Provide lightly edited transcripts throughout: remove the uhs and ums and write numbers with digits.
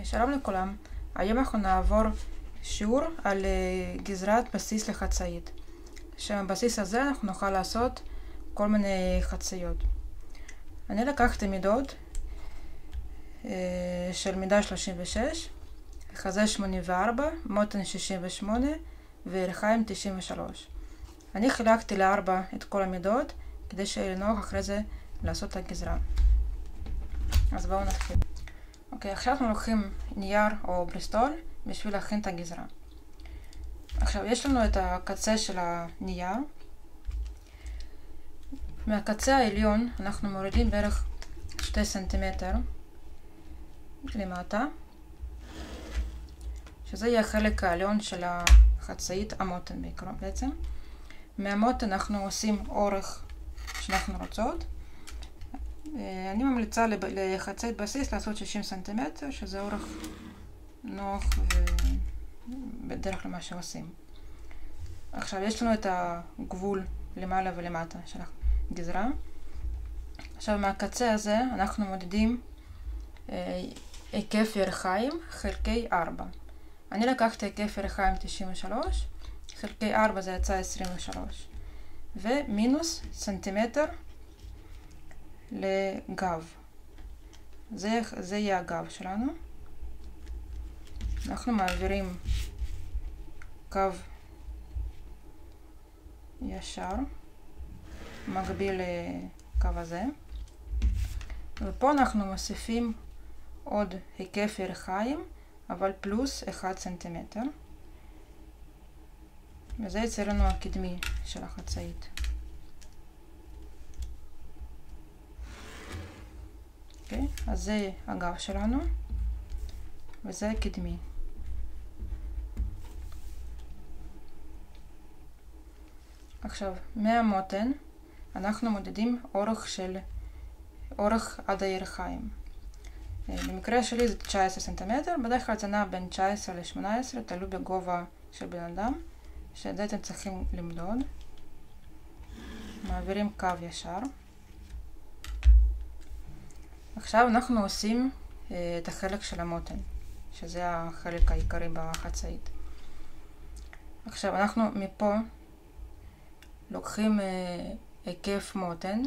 שלום לכולם, היום אנחנו נעבור שיעור על גזרת בסיס לחצאית. שבבסיס הזה אנחנו נוכל לעשות כל מיני חצאיות. אני לקחתי מידות של מידה 36, חזה 84, מותן 68 וירכיים 93. אני חילקתי לארבע את כל המידות כדי שיהיה נוח אחרי זה לעשות את הגזרה. אז בואו נתחיל. אוקיי, עכשיו אנחנו לוקחים נייר או בריסטול בשביל להכין את הגזרה. עכשיו יש לנו את הקצה של הנייר. מהקצה העליון אנחנו מורידים בערך 2 סנטימטר למטה, שזה יהיה החלק העליון של החצאית המותן בעצם. מהמותן אנחנו עושים אורך שאנחנו רוצות. אני ממליצה לחצאית בסיס לעשות 60 סנטימטר, שזה אורך נוח ובדרך כלל מה שעושים. עכשיו יש לנו את הגבול למעלה ולמטה של הגזרה. עכשיו מהקצה הזה אנחנו מודדים היקף ירכיים חלקי 4. אני לקחתי היקף ירכיים 93, חלקי 4 זה יצא 23, ומינוס סנטימטר לגב. זה יהיה הגב שלנו. אנחנו מעבירים קו ישר מקביל לקו הזה, ופה אנחנו מוסיפים עוד היקף ירכיים אבל פלוס 1 סנטימטר, וזה יצא לנו הקדמי של החצאית. אוקיי, אז זה הגב שלנו וזה הקדמי. עכשיו מהמותן אנחנו מודדים אורך עד הירכיים. במקרה שלי זה 19 סנטימטר, בדרך כלל זה נע בין 19 ל-18, תלוי בגובה של בן אדם, שאת זה אתם צריכים למדוד. מעבירים קו ישר. עכשיו אנחנו עושים את החלק של המותן, שזה החלק העיקרי בחצאית. עכשיו אנחנו מפה לוקחים היקף מותן,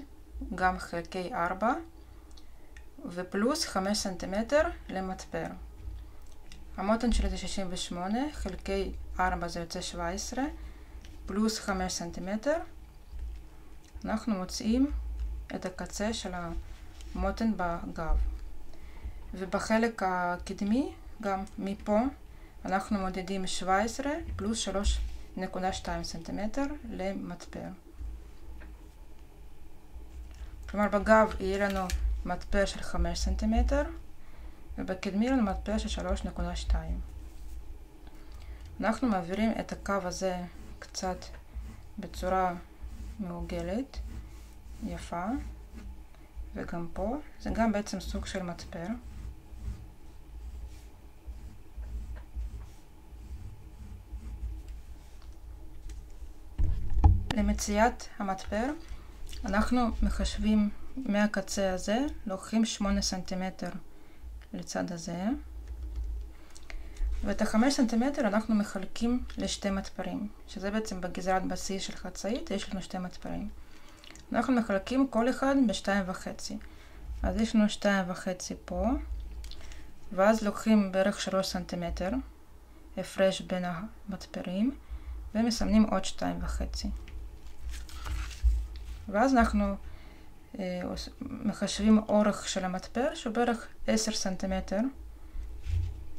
גם חלקי 4, ופלוס 5 סנטימטר למטפר. המותן שלי זה 68, חלקי 4 זה יוצא 17, פלוס 5 סנטימטר. אנחנו מוצאים את הקצה של המותן בגב. ובחלק הקדמי, גם מפה, אנחנו מודדים 17 פלוס 3.2 סנטימטר למטפר. כלומר בגב יהיה לנו מטפר של 5 סנטימטר, ובקדמי לנו מטפר של 3.2. אנחנו מעבירים את הקו הזה קצת בצורה מעוגלת, יפה, וגם פה, זה גם בעצם סוג של מטפר. למציאת המטפר אנחנו מחשבים מהקצה הזה, לוקחים 8 סנטימטר לצד הזה, ואת ה5 סנטימטר אנחנו מחלקים לשתי מטפרים, שזה בעצם בגזרת בסיס של חצאית יש לנו 2 מטפרים. אנחנו מחלקים כל אחד ב2.5. אז יש לנו 2.5 פה, ואז לוקחים בערך 3 סנטימטר הפרש בין המטפרים, ומסמנים עוד 2.5. ואז אנחנו מחשבים אורך של המטפר שהוא בערך 10 סנטימטר,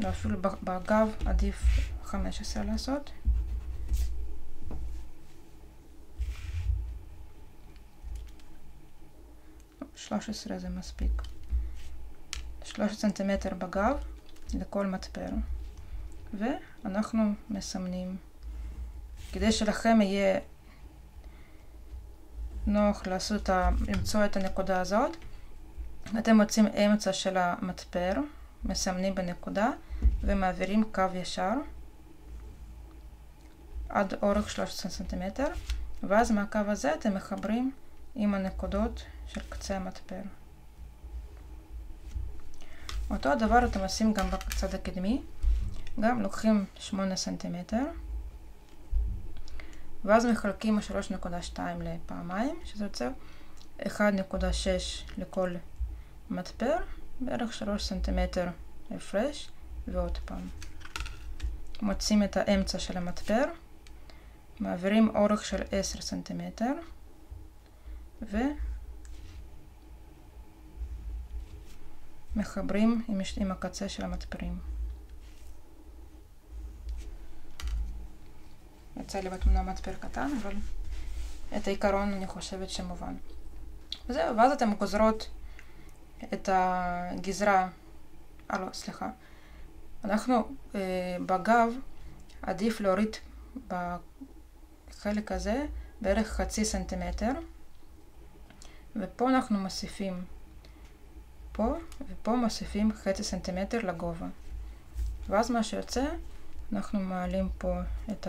ואפילו בגב עדיף 15 לעשות. לא, 13 זה מספיק. 13 סנטימטר בגב לכל מטפר, ואנחנו מסמנים. כדי שלכם יהיה נוח למצוא את הנקודה הזאת, אתם מוצאים אמצע של המטפר, מסמנים בנקודה ומעבירים קו ישר עד אורך 13 סנטימטר, ואז מהקו הזה אתם מחברים עם הנקודות של קצה המטפר. אותו הדבר אתם עושים גם בצד הקדמי. גם לוקחים 8 סנטימטר, ואז מחלקים 3.2 לפעמיים, שזה יוצא 1.6 לכל מטפר, בערך 3 סנטימטר הפרש, ועוד פעם. מוצאים את האמצע של המטפר, מעבירים אורך של 10 סנטימטר, ומחברים עם הקצה של המטפרים. יצא לי בתמונה מטפר קטן, אבל את העיקרון אני חושבת שמובן. וזהו, ואז אתם גוזרות את הגזרה, סליחה. אנחנו בגב עדיף להוריד בחלק הזה בערך 0.5 סנטימטר, ופה אנחנו מוסיפים פה, ופה מוסיפים 0.5 סנטימטר לגובה. ואז מה שיוצא, אנחנו מעלים פה את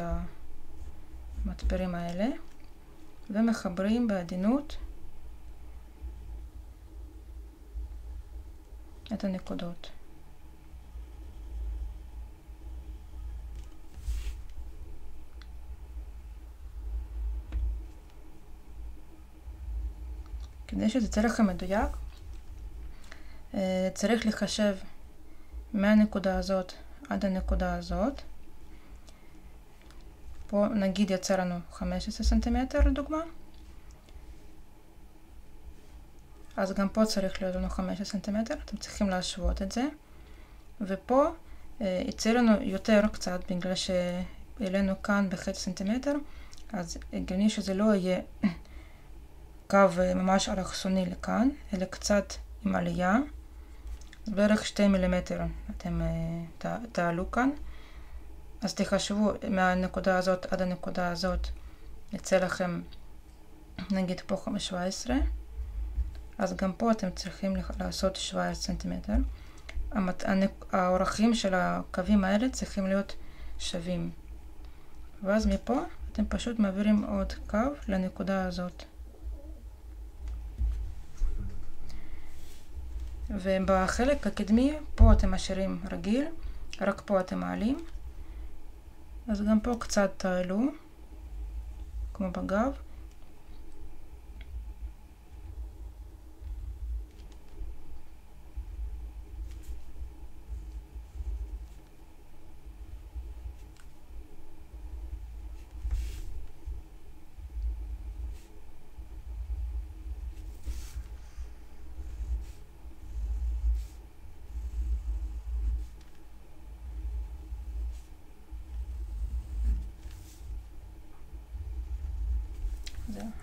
המטפרים האלה, ומחברים בעדינות את הנקודות. כדי שזה יצא לכם מדויק, צריך לחשב מהנקודה הזאת עד הנקודה הזאת. פה נגיד יצא לנו 15 סנטימטר לדוגמה. אז גם פה צריך להיות לנו 15 סנטימטר, אתם צריכים להשוות את זה. ופה יצא לנו יותר קצת, בגלל שהעלינו כאן ב0.5 סנטימטר, אז הגיוני שזה לא יהיה קו ממש אלכסוני לכאן, אלא קצת עם עלייה. בערך 2 מילימטר אתם תעלו כאן. אז תחשבו מהנקודה הזאת עד הנקודה הזאת, יצא לכם נגיד פה 17. אז גם פה אתם צריכים לעשות 17 סנטימטר. האורכים של הקווים האלה צריכים להיות שווים. ואז מפה אתם פשוט מעבירים עוד קו לנקודה הזאת. ובחלק הקדמי, פה אתם משאירים רגיל, רק פה אתם מעלים. אז גם פה קצת תעלו, כמו בגב.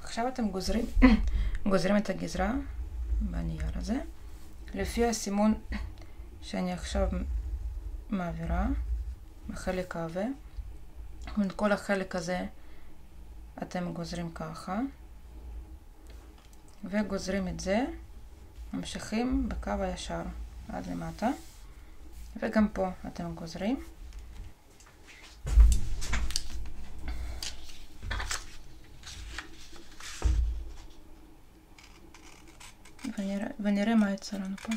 עכשיו אתם גוזרים את הגזרה בנייר הזה, לפי הסימון שאני עכשיו מעבירה בחלק העבה. את כל החלק הזה אתם גוזרים ככה, וגוזרים את זה, ממשיכים בקו הישר עד למטה, וגם פה אתם גוזרים. ונראה מה יצא לנו פה.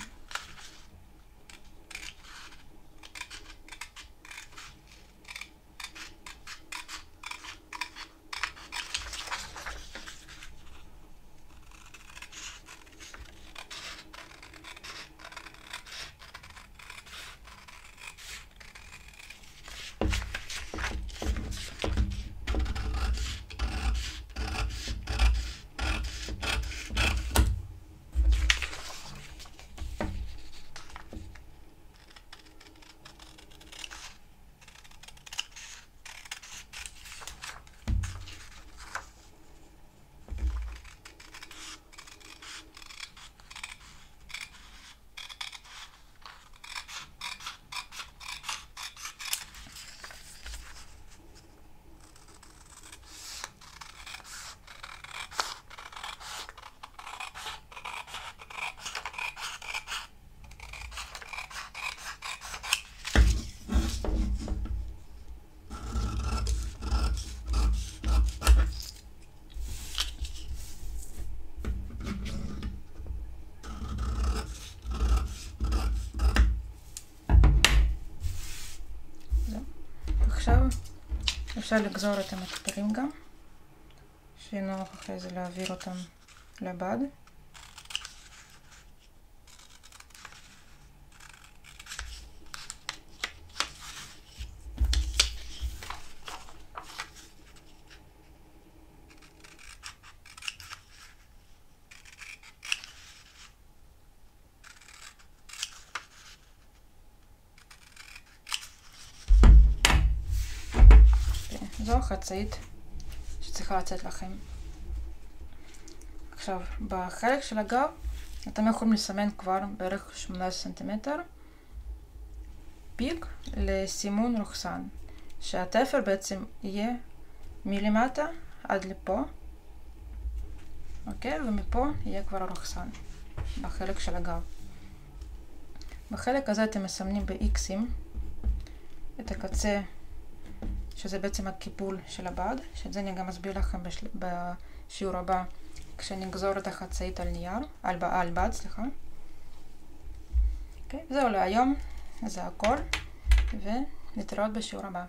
אפשר לגזור את המטפלים גם, שיהיה נוח אחרי זה להעביר אותם לבד. זו החצאית שצריכה לצאת לכם. עכשיו, בחלק של הגב אתם יכולים לסמן כבר בערך 18 סנטימטר פיק לסימון רוכסן, שהתפר בעצם יהיה מלמטה עד לפה, אוקיי? ומפה יהיה כבר הרוכסן בחלק של הגב. בחלק הזה אתם מסמנים ב-X'ים את הקצה, שזה בעצם הקיפול של הבד, שאת זה אני גם אסביר לכם בשיעור הבא, כשנגזור את החצאית על נייר, על בד, סליחה. אוקיי, זהו להיום, זה הכל, ונתראות בשיעור הבא.